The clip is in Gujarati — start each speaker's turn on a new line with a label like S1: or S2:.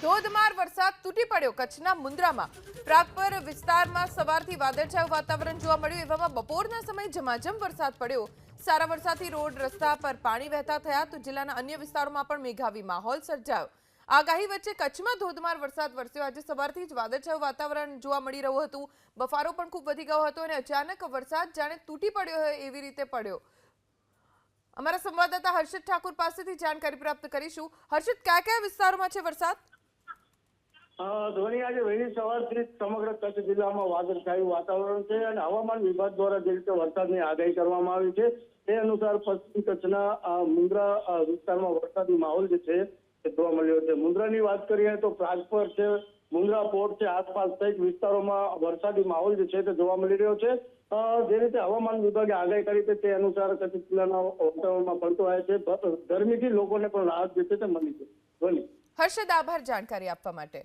S1: ધોધમાર વરસાદ તૂટી પડ્યો કચ્છના મુન્દ્રામાં. પ્રાગપર વિસ્તારમાં સવારથી વાદળછાયું વાતાવરણ જોવા મળ્યું. એવામાં બપોરના સમયે ઝમાઝમ વરસાદ પડ્યો. સારા વરસાદથી રોડ રસ્તા પર પાણી વહેતા થયા તો જિલ્લાના અન્ય વિસ્તારોમાં પણ મેઘાવી માહોલ સર્જાયો. આગાહી વચ્ચે કચ્છમાં ધોધમાર વરસાદ વરસ્યો. આજે સવારથી જ વાદળછાયું વાતાવરણ જોવા મળી રહ્યું હતું. બફારો પણ ખૂબ વધી ગયો હતો અને અચાનક વરસાદ જાણે તૂટી પડ્યો હોય એવી રીતે પડ્યો. અમારા સંવાદદાતા હર્ષદ ઠાકુર પાસેથી જાણકારી પ્રાપ્ત કરીશું. હર્ષદ, કયા કયા વિસ્તારોમાં છે વરસાદ?
S2: ધોની, આજે વહેલી સવારથી સમગ્ર કચ્છ જિલ્લામાં વાદળછાયું વાતાવરણ છે અને હવામાન વિભાગ દ્વારા જે રીતે વરસાદની આગાહી કરવામાં આવી છે તે અનુસાર પશ્ચિમ કચ્છના મુન્દ્રા વિસ્તારમાં વરસાદી માહોલ જે છે તે જોવા મળ્યો છે. મુન્દ્રાની વાત કરીએ તો પ્રાગપર છે, મુન્દ્રા પોર્ટ છે, આસપાસ સહિત વિસ્તારોમાં વરસાદી માહોલ જે છે તે જોવા મળી રહ્યો છે. જે રીતે હવામાન વિભાગે આગાહી કરી છે તે અનુસાર કચ્છ જિલ્લાના વાતાવરણમાં પડતો આવે છે. ગરમીથી લોકોને પણ રાહત જે છે તે મળી છે. ધોની.
S1: હર્ષદ, આભાર જાણકારી આપવા માટે.